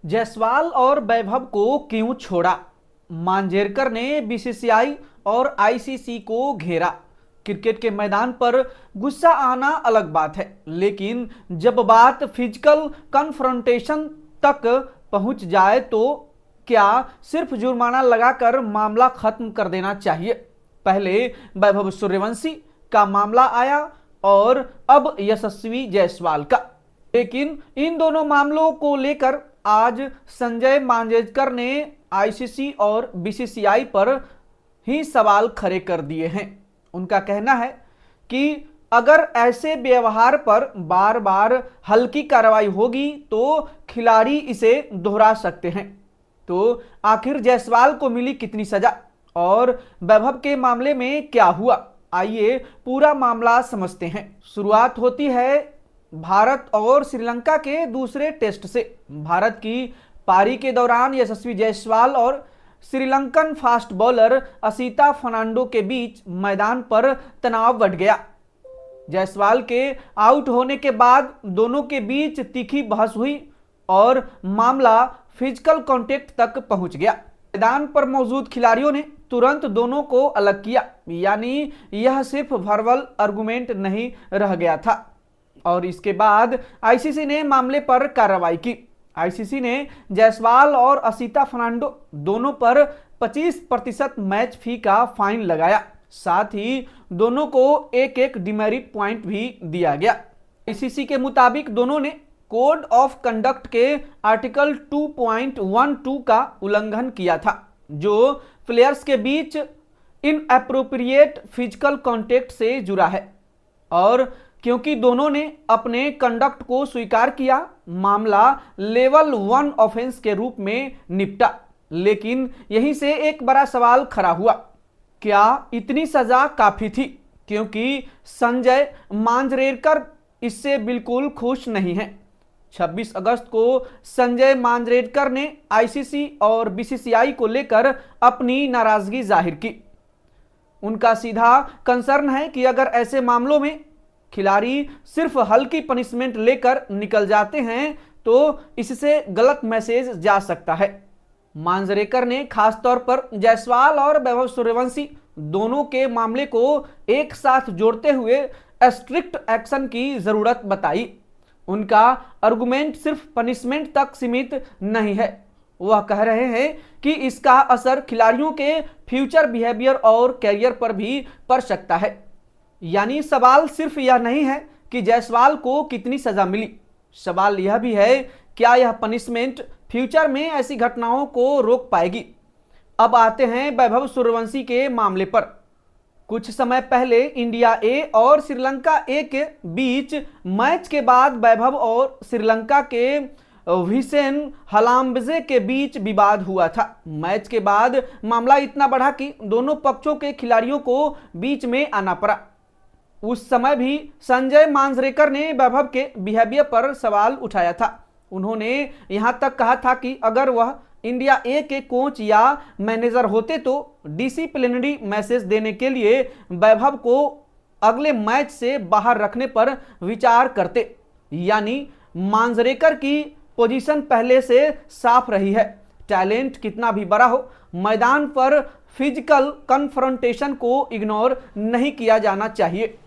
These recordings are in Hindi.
जायसवाल और वैभव को क्यों छोड़ा? मांजरेकर ने बीसीसीआई और आईसीसी को घेरा। क्रिकेट के मैदान पर गुस्सा आना अलग बात है, लेकिन जब बात फिजिकल कन्फ्रंटेशन तक पहुंच जाए तो क्या सिर्फ जुर्माना लगाकर मामला खत्म कर देना चाहिए? पहले वैभव सूर्यवंशी का मामला आया और अब यशस्वी जायसवाल का। लेकिन इन दोनों मामलों को लेकर आज संजय मांजरेकर ने आईसीसी और बीसीसीआई पर ही सवाल खड़े कर दिए हैं। उनका कहना है कि अगर ऐसे व्यवहार पर बार बार हल्की कार्रवाई होगी तो खिलाड़ी इसे दोहरा सकते हैं। तो आखिर जायसवाल को मिली कितनी सजा और वैभव के मामले में क्या हुआ, आइए पूरा मामला समझते हैं। शुरुआत होती है भारत और श्रीलंका के दूसरे टेस्ट से। भारत की पारी के दौरान यशस्वी जायसवाल और Sri Lankan fast bowler Asita Fernando के बीच मैदान पर तनाव बढ़ गया। जायसवाल के आउट होने के बाद दोनों के बीच तीखी बहस हुई और मामला फिजिकल कांटेक्ट तक पहुंच गया। मैदान पर मौजूद खिलाड़ियों ने तुरंत दोनों को अलग किया, यानी यह सिर्फ वर्बल आर्गुमेंट नहीं रह गया था। और इसके बाद आईसीसी ने मामले पर कार्रवाई की। आईसीसी ने जायसवाल और असिता फर्नांडो दोनों पर 25% मैच फी का फाइन लगाया। साथ ही दोनों को एक एक डिमेरिट पॉइंट भी दिया गया। आईसीसी के मुताबिक दोनों ने कोड ऑफ कंडक्ट के आर्टिकल 2.12 का उल्लंघन किया था, जो प्लेयर्स के बीच इनएप्रोप्रिएट फिजिकल कांटेक्ट से जुड़ा है। और क्योंकि दोनों ने अपने कंडक्ट को स्वीकार किया, मामला लेवल 1 ऑफेंस के रूप में निपटा। लेकिन यहीं से एक बड़ा सवाल खड़ा हुआ, क्या इतनी सजा काफी थी? क्योंकि संजय मांजरेकर इससे बिल्कुल खुश नहीं है। 26 अगस्त को संजय मांजरेकर ने आईसीसी और बीसीसीआई को लेकर अपनी नाराजगी जाहिर की। उनका सीधा कंसर्न है कि अगर ऐसे मामलों में खिलाड़ी सिर्फ हल्की पनिशमेंट लेकर निकल जाते हैं तो इससे गलत मैसेज जा सकता है। मांजरेकर ने खासतौर पर जायसवाल और वैभव सूर्यवंशी दोनों के मामले को एक साथ जोड़ते हुए स्ट्रिक्ट एक्शन की जरूरत बताई। उनका आर्गुमेंट सिर्फ पनिशमेंट तक सीमित नहीं है। वह कह रहे हैं कि इसका असर खिलाड़ियों के फ्यूचर बिहेवियर और कैरियर पर भी पड़ सकता है। यानी सवाल सिर्फ यह नहीं है कि जायसवाल को कितनी सजा मिली, सवाल यह भी है क्या यह पनिशमेंट फ्यूचर में ऐसी घटनाओं को रोक पाएगी। अब आते हैं वैभव सूर्यवंशी के मामले पर। कुछ समय पहले इंडिया ए और श्रीलंका ए के बीच मैच के बाद वैभव और श्रीलंका के विसेन हलाम्बजे के बीच विवाद हुआ था। मैच के बाद मामला इतना बढ़ा कि दोनों पक्षों के खिलाड़ियों को बीच में आना पड़ा। उस समय भी संजय मांजरेकर ने वैभव के बिहेवियर पर सवाल उठाया था। उन्होंने यहां तक कहा था कि अगर वह इंडिया ए के कोच या मैनेजर होते तो डिसिप्लिनरी मैसेज देने के लिए वैभव को अगले मैच से बाहर रखने पर विचार करते। यानी मांजरेकर की पोजीशन पहले से साफ रही है। टैलेंट कितना भी बड़ा हो, मैदान पर फिजिकल कन्फ्रंटेशन को इग्नोर नहीं किया जाना चाहिए।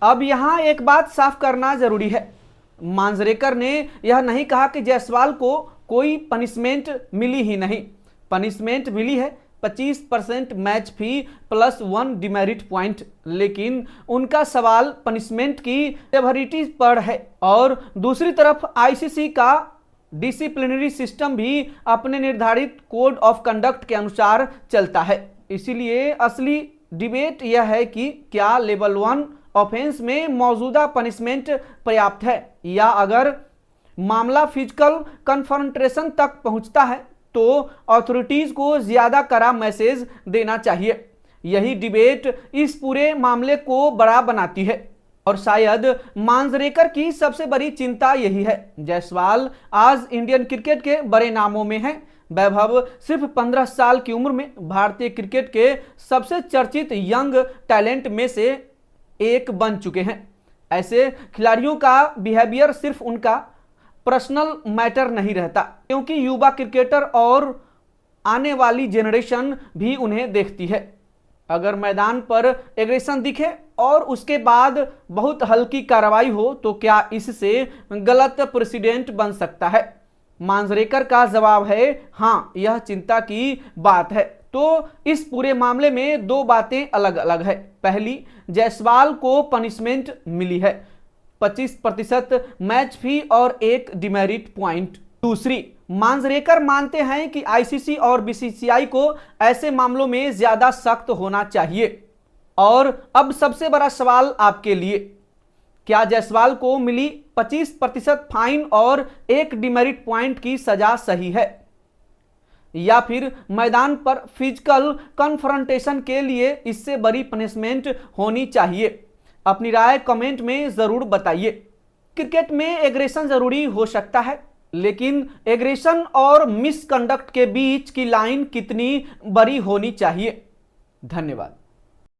अब यहां एक बात साफ करना जरूरी है। मांजरेकर ने यह नहीं कहा कि जायसवाल को कोई पनिशमेंट मिली ही नहीं। पनिशमेंट मिली है 25% मैच फी प्लस 1 डिमेरिट पॉइंट। लेकिन उनका सवाल पनिशमेंट की सेवरिटी पर है। और दूसरी तरफ आईसीसी का डिसिप्लिनरी सिस्टम भी अपने निर्धारित कोड ऑफ कंडक्ट के अनुसार चलता है। इसीलिए असली डिबेट यह है कि क्या लेवल 1 ऑफेंस में मौजूदा पनिशमेंट पर्याप्त है, या अगर मामला फिजिकल कन्फ्रंटेशन तक पहुंचता है तो अथॉरिटीज को ज्यादा कड़ा मैसेज देना चाहिए। यही डिबेट इस पूरे मामले को बड़ा बनाती है। और शायद मांजरेकर की सबसे बड़ी चिंता यही है। जायसवाल आज इंडियन क्रिकेट के बड़े नामों में है। वैभव सिर्फ 15 साल की उम्र में भारतीय क्रिकेट के सबसे चर्चित यंग टैलेंट में से एक बन चुके हैं। ऐसे खिलाड़ियों का बिहेवियर सिर्फ उनका पर्सनल मैटर नहीं रहता, क्योंकि युवा क्रिकेटर और आने वाली जनरेशन भी उन्हें देखती है। अगर मैदान पर एग्रेशन दिखे और उसके बाद बहुत हल्की कार्रवाई हो तो क्या इससे गलत प्रेसिडेंट बन सकता है? मांजरेकर का जवाब है हाँ, यह चिंता की बात है। तो इस पूरे मामले में दो बातें अलग अलग है। पहली, जायसवाल को पनिशमेंट मिली है, 25% मैच फी और 1 डिमेरिट पॉइंट। दूसरी, मांजरेकर मानते हैं कि आईसीसी और बीसीसीआई को ऐसे मामलों में ज्यादा सख्त होना चाहिए। और अब सबसे बड़ा सवाल आपके लिए, क्या जायसवाल को मिली 25% फाइन और 1 डिमेरिट पॉइंट की सजा सही है, या फिर मैदान पर फिजिकल कन्फ्रंटेशन के लिए इससे बड़ी पनिशमेंट होनी चाहिए? अपनी राय कमेंट में जरूर बताइए। क्रिकेट में एग्रेशन जरूरी हो सकता है, लेकिन एग्रेशन और मिसकंडक्ट के बीच की लाइन कितनी बड़ी होनी चाहिए? धन्यवाद।